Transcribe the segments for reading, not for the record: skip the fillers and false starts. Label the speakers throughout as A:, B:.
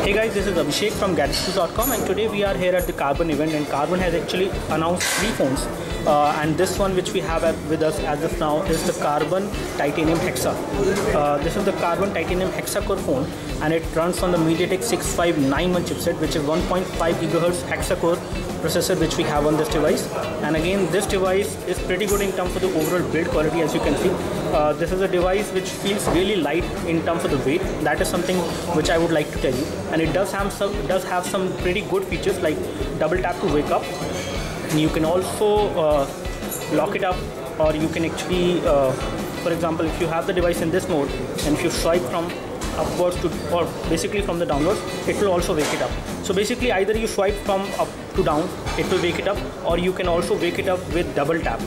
A: Hey guys, this is Abhishek from gadgets2.com, and today we are here at the Karbonn event, and Karbonn has actually announced 3 phones, and this one which we have with us as of now is the Karbonn Titanium Hexa. This is the Karbonn Titanium Hexa core phone, and it runs on the MT6591 chipset, which is 1.5 GHz Hexa core processor which we have on this device. And again, this device is pretty good in terms of the overall build quality. As you can see, this is a device which feels really light in terms of the weight. That is something which I would like to tell you. And it does have some pretty good features like double tap to wake up, and you can also lock it up, or you can actually for example, if you have the device in this mode and if you swipe from upwards to, or basically from the downwards, it will also wake it up. So basically, either you swipe from up to down, it will wake it up, or you can also wake it up with double tap.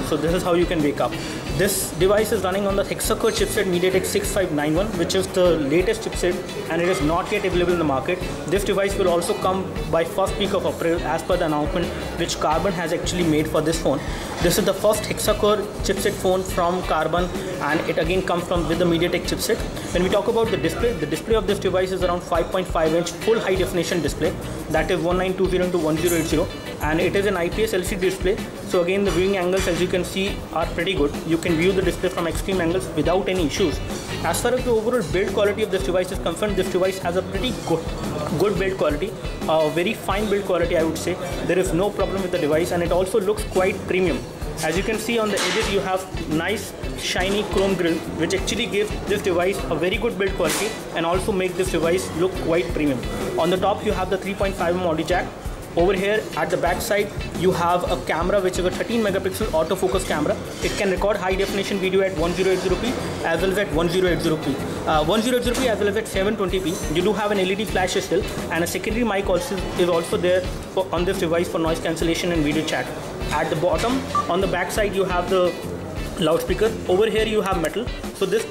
A: So this is how you can wake up. This device is running on the Hexa core chipset MT6591, which is the latest chipset, and it is not yet available in the market. This device will also come by first week of April as per the announcement which Karbonn has actually made for this phone. This is the first Hexa core chipset phone from Karbonn, and it again comes with the MediaTek chipset. When we talk about the display of this device is around 5.5-inch full high definition display, that is 1920 into 1080, and it is an IPS LCD display. So again, the viewing angles, as you can see, are pretty good. You can view the display from extreme angles without any issues. As far as the overall build quality of this device is concerned, this device has a pretty good build quality, very fine build quality, I would say. There is no problem with the device, and it also looks quite premium. As you can see on the edges, you have nice shiny chrome grille, which actually gives this device a very good build quality and also make this device look quite premium. On the top, you have the 3.5mm audio jack. Over here at the back side, you have a camera which is a 13 megapixel autofocus camera. It can record high definition video at 1080p as well as at 1080p. 1080p as well as at 720p. You do have an LED flash still, and a secondary mic also is also there on this device for noise cancellation and video chat. At the bottom, on the back side, you have the loudspeaker. Over here you have metal. So this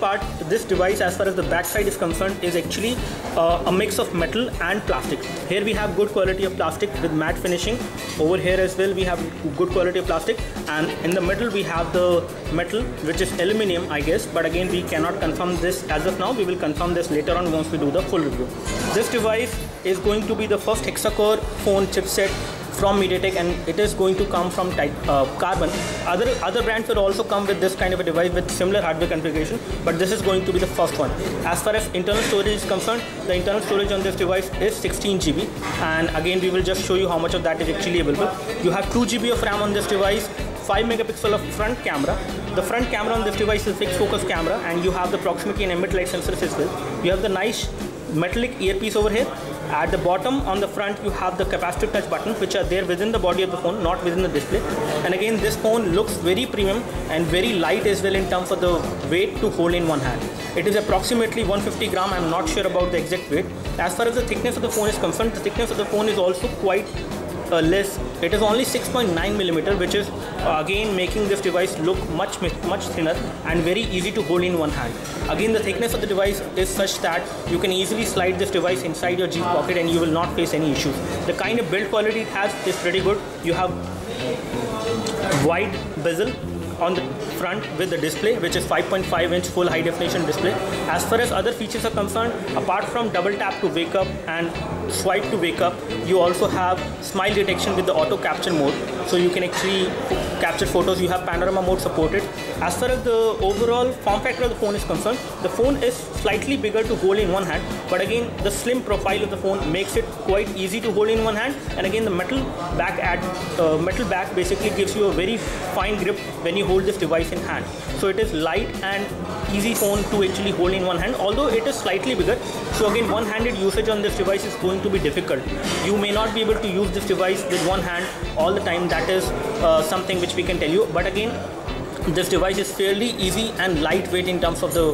A: device, as far as the back side is concerned, is actually a mix of metal and plastic. Here we have good quality of plastic with matte finishing. Over here as well we have good quality of plastic, and in the middle we have the metal which is aluminium, I guess, but again we cannot confirm this as of now. We will confirm this later on once we do the full review. This device is going to be the first Hexa core phone chipset from MediaTek, and it is going to come from Karbonn. Other brands will also come with this kind of a device with similar hardware configuration, but this is going to be the first one. As far as internal storage is concerned, the internal storage on this device is 16 GB, and again we will just show you how much of that is actually available. You have 2 GB of RAM on this device, 5 megapixel of front camera. The front camera on this device is fixed focus camera, and you have the proximity and ambient light sensors as well. You have the nice metallic earpiece over here. At the bottom on the front, you have the capacitive touch buttons which are there within the body of the phone, not within the display. And again, this phone looks very premium and very light as well in terms of the weight to hold in one hand. It is approximately 150 gram. I'm not sure about the exact weight. As far as the thickness of the phone is concerned, the thickness of the phone is also quite less. It is only 6.9mm, which is again making this device look much thinner and very easy to hold in one hand. Again, the thickness of the device is such that you can easily slide this device inside your jeans pocket and you will not face any issues. The kind of build quality it has is pretty good. You have wide bezel on the front with the display, which is 5.5-inch full high definition display. As far as other features are concerned, apart from double tap to wake up and swipe to wake up, you also have smile detection with the auto capture mode, so you can actually capture photos. You have panorama mode supported. As far as the overall form factor of the phone is concerned, the phone is slightly bigger to hold in one hand, but again the slim profile of the phone makes it quite easy to hold in one hand. And again, the metal back basically gives you a very fine grip when you hold this device in hand. So it is light and easy phone to actually hold in one hand, although it is slightly bigger. So again, one-handed usage on this device is going to be difficult. You may not be able to use this device with one hand all the time. That is something which we can tell you. But again, this device is fairly easy and lightweight in terms of the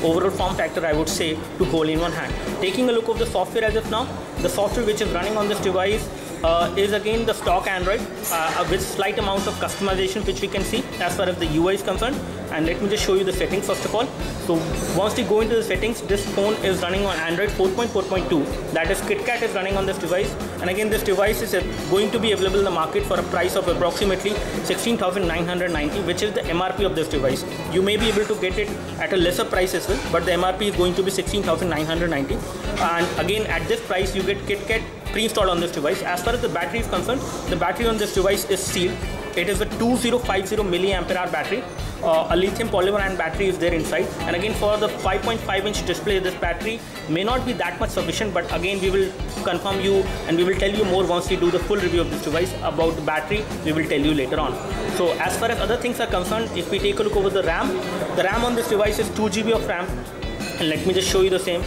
A: overall form factor, I would say, to hold in one hand. Taking a look of the software as of now, the software which is running on this device is again the stock Android with slight amount of customization which we can see as far as the UI is concerned. and let me just show you the settings first of all. So once we go into the settings, this phone is running on Android 4.4.2, that is KitKat is running on this device. And again, this device is going to be available in the market for a price of approximately 16,990, which is the MRP of this device. You may be able to get it at a lesser price as well, but the MRP is going to be 16,990. And again, at this price you get KitKat pre-installed on this device. As far as the battery is concerned, the battery on this device is sealed. It is a 2050 milliampere hour battery. A lithium polymer ion battery is there inside, and again for the 5.5-inch display, this battery may not be that much sufficient, but again we will confirm you and we will tell you more once we do the full review of this device. About the battery we will tell you later on. So as far as other things are concerned, if we take a look over the RAM on this device is 2 GB of RAM, and let me just show you the same.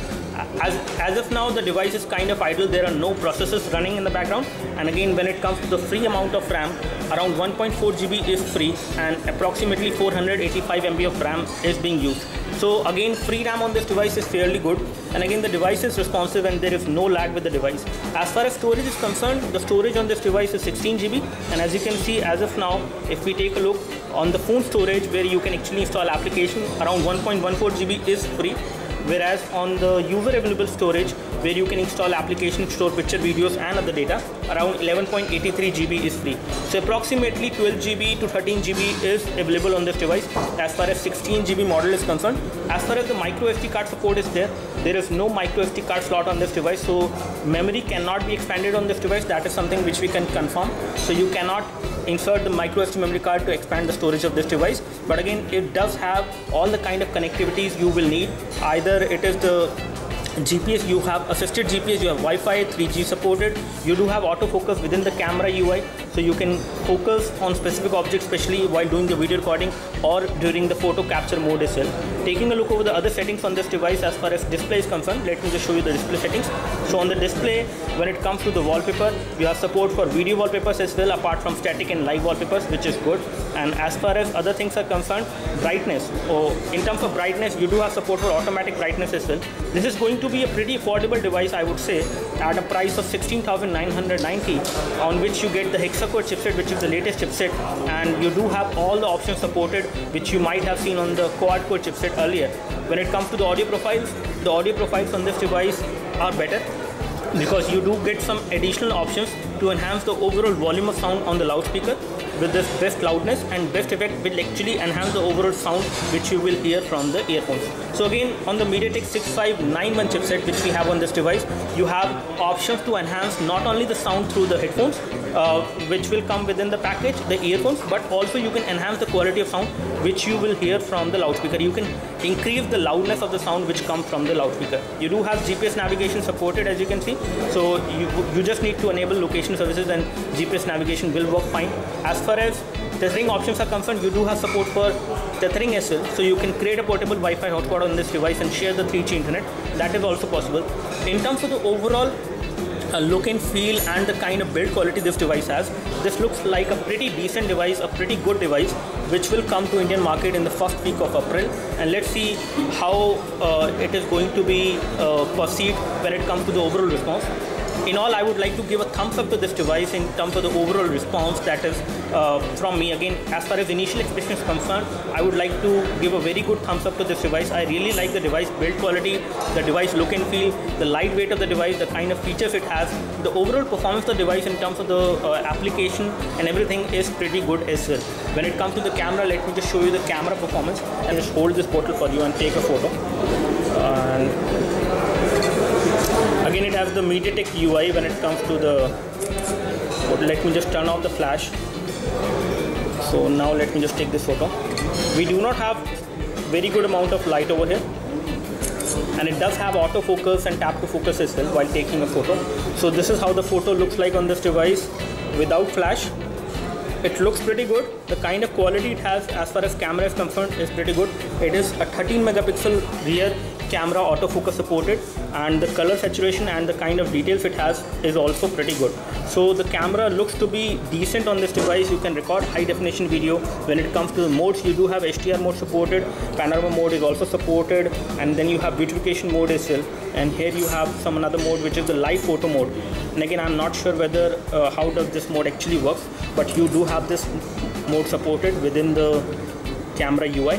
A: As of now, the device is kind of idle. There are no processes running in the background. And again, when it comes to the free amount of RAM, around 1.4 GB is free, and approximately 485 MB of RAM is being used. So again, free RAM on this device is fairly good, and again the device is responsive and there is no lag with the device. As far as storage is concerned, the storage on this device is 16 GB, and as you can see, as of now, if we take a look on the phone storage where you can actually install application, around 1.14 GB is free, whereas on the user available storage where you can install applications, store picture, videos and other data, around 11.83 GB is free. So approximately 12 GB to 13 GB is available on this device as far as 16 GB model is concerned. As far as the micro SD card support is there is no micro SD card slot on this device, so memory cannot be expanded on this device. That is something which we can confirm. So you cannot insert the micro SD memory card to expand the storage of this device, but again it does have all the kind of connectivities you will need. Either it is the GPS, you have assisted GPS, you have Wi-Fi, 3G supported, you do have autofocus within the camera UI, so you can focus on specific objects, especially while doing the video recording or during the photo capture mode as well. Taking a look over the other settings on this device as far as display is concerned, let me just show you the display settings. So on the display, when it comes to the wallpaper, you have support for video wallpapers as well, apart from static and live wallpapers, which is good. And as far as other things are concerned, brightness, in terms of brightness, you do have support for automatic brightness as well. This is going to be a pretty affordable device, I would say, at a price of 16,990, on which you get the Hexa core chipset, which is the latest chipset, and you do have all the options supported which you might have seen on the quad core chipset earlier. When it comes to the audio profiles on this device are better, because you do get some additional options to enhance the overall volume of sound on the loudspeaker with this best loudness, and best effect will actually enhance the overall sound which you will hear from the earphones. So again, on the MT6591 chipset which we have on this device, you have options to enhance not only the sound through the headphones, which will come within the package, the earphones, but also you can enhance the quality of sound which you will hear from the loudspeaker. You can increase the loudness of the sound which comes from the loudspeaker. You do have GPS navigation supported, as you can see, so you just need to enable location services and GPS navigation will work fine. As far as tethering options are concerned, you do have support for tethering as well, so you can create a portable Wi-Fi hotspot on this device and share the 3G internet. That is also possible. In terms of the overall look and feel and the kind of build quality this device has, this looks like a pretty decent device, a pretty good device, which will come to Indian market in the first week of April, and let's see how it is going to be perceived when it comes to the overall response. In all, I would like to give a thumbs up to this device in terms of the overall response, that is from me. Again, as far as initial expression is concerned, I would like to give a very good thumbs up to this device. I really like the device build quality, the device look and feel, the lightweight of the device, the kind of features it has, the overall performance of the device in terms of the application and everything is pretty good as well. When it comes to the camera, let me just show you the camera performance and just hold this bottle for you and take a photo. Again, it has the MediaTek UI when it comes to the, let me just turn off the flash. So now let me just take this photo. We do not have very good amount of light over here, and it does have autofocus and tap to focus as well while taking a photo. So this is how the photo looks like on this device without flash. It looks pretty good. The kind of quality it has as far as camera is concerned is pretty good. It is a 13 megapixel rear camera, autofocus supported, and the color saturation and the kind of details it has is also pretty good. So the camera looks to be decent on this device. You can record high definition video. When it comes to the modes, you do have HDR mode supported, panorama mode is also supported, and then you have beautification mode as well. And here you have some another mode which is the live photo mode. And again, I'm not sure whether how does this mode actually works, but you do have this mode supported within the camera UI.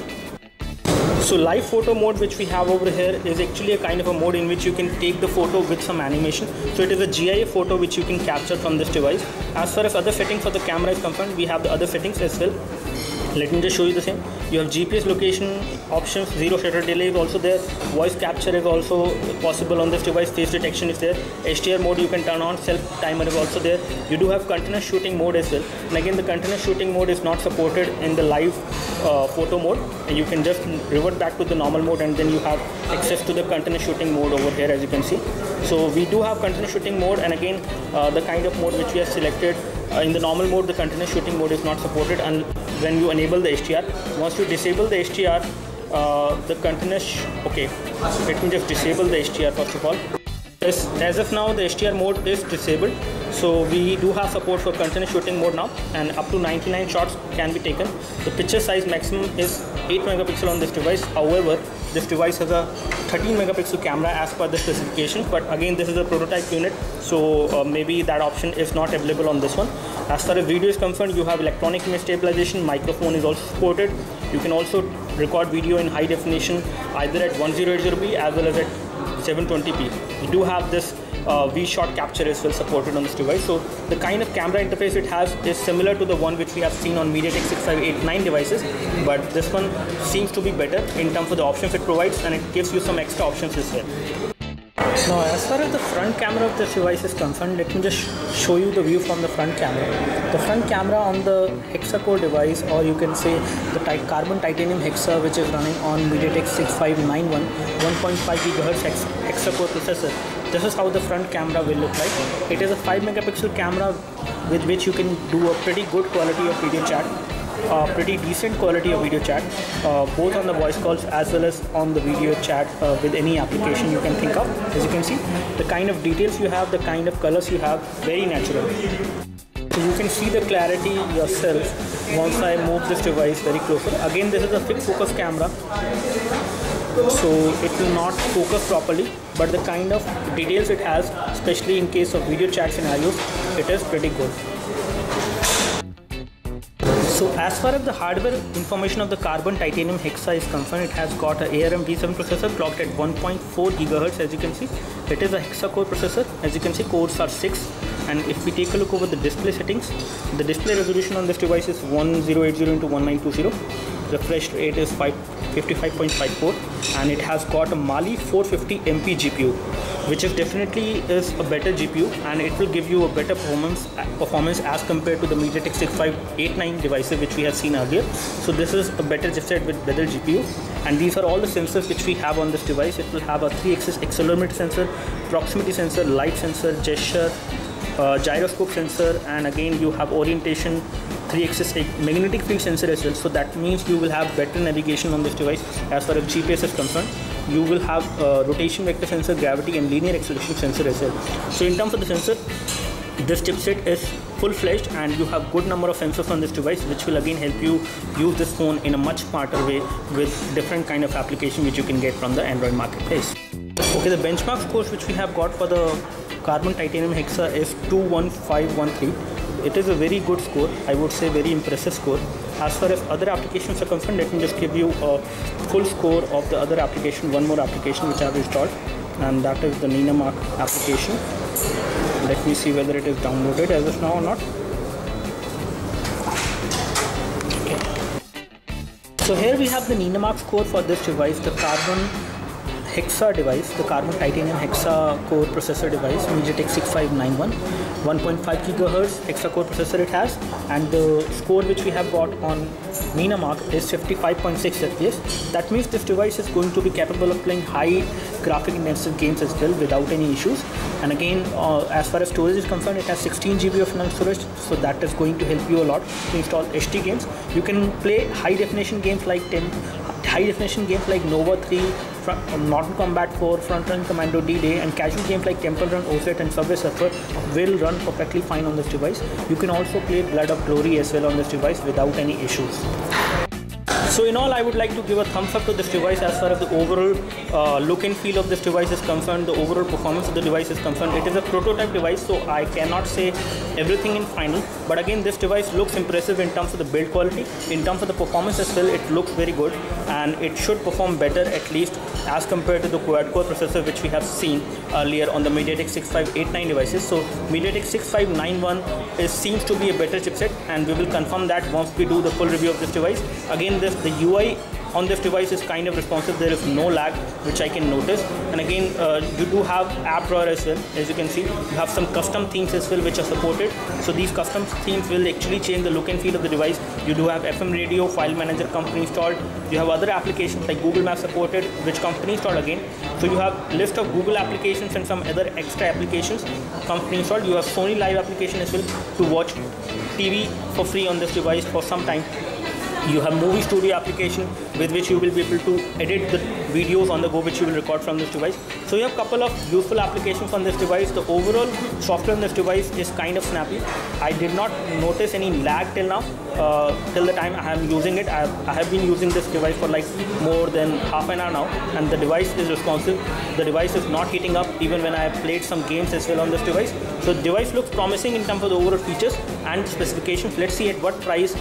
A: So live photo mode which we have over here is actually a kind of a mode in which you can take the photo with some animation. So it is a GIF photo which you can capture from this device. As far as other settings for the camera is concerned, we have the other settings as well. Let me just show you the same. You have GPS location options, zero shutter delay is also there, voice capture is also possible on this device, face detection is there, HDR mode you can turn on, self timer is also there. You do have continuous shooting mode as well, and again the continuous shooting mode is not supported in the live photo mode, and you can just revert back to the normal mode, and then you have access to the continuous shooting mode over here, as you can see. So we do have continuous shooting mode, and again the kind of mode which we have selected. In the normal mode, the continuous shooting mode is not supported, and when you enable the HDR. Once you disable the HDR, the continuous, okay, let me just disable the HDR first of all. Yes, as of now the HDR mode is disabled, so we do have support for continuous shooting mode now, and up to 99 shots can be taken. The picture size maximum is 8 megapixel on this device. However, this device has a 13 megapixel camera as per the specification, but again this is a prototype unit, so maybe that option is not available on this one. As far as video is concerned, you have electronic image stabilization, microphone is also supported. You can also record video in high definition either at 1080p as well as at 720p. You do have this V-shot capture as well supported on this device. So the kind of camera interface it has is similar to the one which we have seen on MT 6589 devices, but this one seems to be better in terms of the options it provides, and it gives you some extra options as well. Now, as far as the front camera of this device is concerned, let me just show you the view from the front camera. The front camera on the Hexa core device, or you can say the Karbonn titanium Hexa, which is running on MT 6591 1.5 GHz Hexa core processor. This is how the front camera will look like. It is a 5 megapixel camera with which you can do a pretty good quality of video chat. Pretty decent quality of video chat, both on the voice calls as well as on the video chat with any application you can think of. As you can see, the kind of details you have, the kind of colors you have, very natural. So you can see the clarity yourself once I move this device very closer. Again, this is a fixed focus camera, so it will not focus properly, but the kind of details it has, especially in case of video chat scenarios, it is pretty good. So as far as the hardware information of the Karbonn titanium Hexa is concerned, it has got an ARM V7 processor clocked at 1.4 GHz. As you can see, it is a Hexa core processor. As you can see, cores are 6. And if we take a look over the display settings, the display resolution on this device is 1080 into 1920. Refresh rate is 55.54, and it has got a Mali 450 MP GPU, which is definitely a better GPU, and it will give you a better performance as compared to the MT 6589 devices which we have seen earlier. So this is a better chipset with better GPU, and these are all the sensors which we have on this device. It will have a 3-axis accelerometer sensor, proximity sensor, light sensor, gesture, gyroscope sensor, and again you have orientation, 3-axis magnetic field sensor as well. So that means you will have better navigation on this device. As far as GPS is concerned, you will have rotation vector sensor, gravity, and linear acceleration sensor as well. So in terms of the sensor, this chipset is full-fledged, and you have good number of sensors on this device, which will again help you use this phone in a much smarter way with different kind of application which you can get from the Android marketplace. Okay, the benchmark scores which we have got for the Karbonn titanium Hexa is 21513. It is a very good score, I would say very impressive score. As far as other applications are concerned, let me just give you a full score of the other application, one more application which I have installed, and that is the Ninamark application. Let me see whether it is downloaded as of now or not. Okay. So here we have the Ninamark score for this device, the Karbonn Hexa device, the Karbonn titanium Hexa core processor device, MT 6591, 1.5 GHz Hexa core processor it has, and the score which we have got on Ninamark is 55.6 FPS. That means this device is going to be capable of playing high graphic intensive games as well without any issues. And again, as far as storage is concerned, it has 16 GB of internal storage, so that is going to help you a lot to install HD games. You can play high definition games like Nova 3, Modern Combat 4, Frontline Commando D-Day, and casual games like Temple Run, OSET, and Subway Surfer will run perfectly fine on this device. You can also play Blood of Glory as well on this device without any issues. So in all, I would like to give a thumbs up to this device as far as the overall look and feel of this device is concerned, the overall performance of the device is concerned. It is a prototype device, so I cannot say everything in final, but again this device looks impressive in terms of the build quality, in terms of the performance as well. It looks very good, and it should perform better at least as compared to the quad-core processor which we have seen earlier on the MT 6589 devices. So MT 6591 seems to be a better chipset, and we will confirm that once we do the full review of this device. Again, the UI on this device is kind of responsive. There is no lag which I can notice, and again you do have app drawer as well. As you can see, you have some custom themes as well which are supported. So these custom themes will actually change the look and feel of the device. You do have FM radio, file manager company installed. You have other applications like Google Maps supported, which company installed again. So you have list of Google applications and some other extra applications company installed. You have Sony Live application as well to watch TV for free on this device for some time. You have movie studio application with which you will be able to edit the videos on the go which you will record from this device. So you have a couple of useful applications on this device. The overall software on this device is kind of snappy. I did not notice any lag till now, till the time I am using it. I have been using this device for like more than half an hour now, and the device is responsive. The device is not heating up even when I have played some games as well on this device. So the device looks promising in terms of the overall features and specifications. Let's see at what price.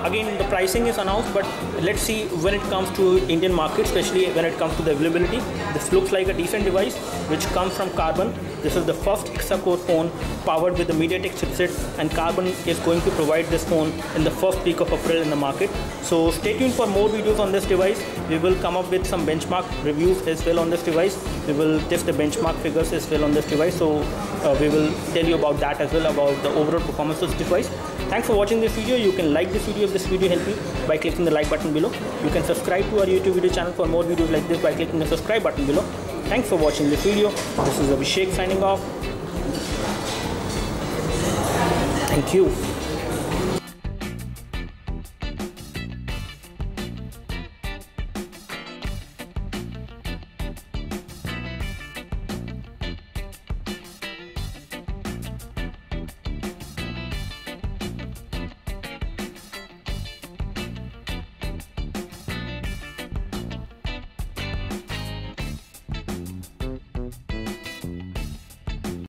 A: Again, the pricing is announced, but let's see when it comes to Indian market, especially when it comes to the availability. This looks like a decent device which comes from Karbonn. This is the first Hexa core phone powered with the MediaTek chipset, and Karbonn is going to provide this phone in the first week of April in the market. So stay tuned for more videos on this device. We will come up with some benchmark reviews as well on this device. We will test the benchmark figures as well on this device. So we will tell you about that as well, about the overall performance of this device. Thanks for watching this video. You can like this video if this video helped you by clicking the like button below. You can subscribe to our YouTube video channel for more videos like this by clicking the subscribe button below. Thanks for watching this video. This is Abhishek signing off. Thank you.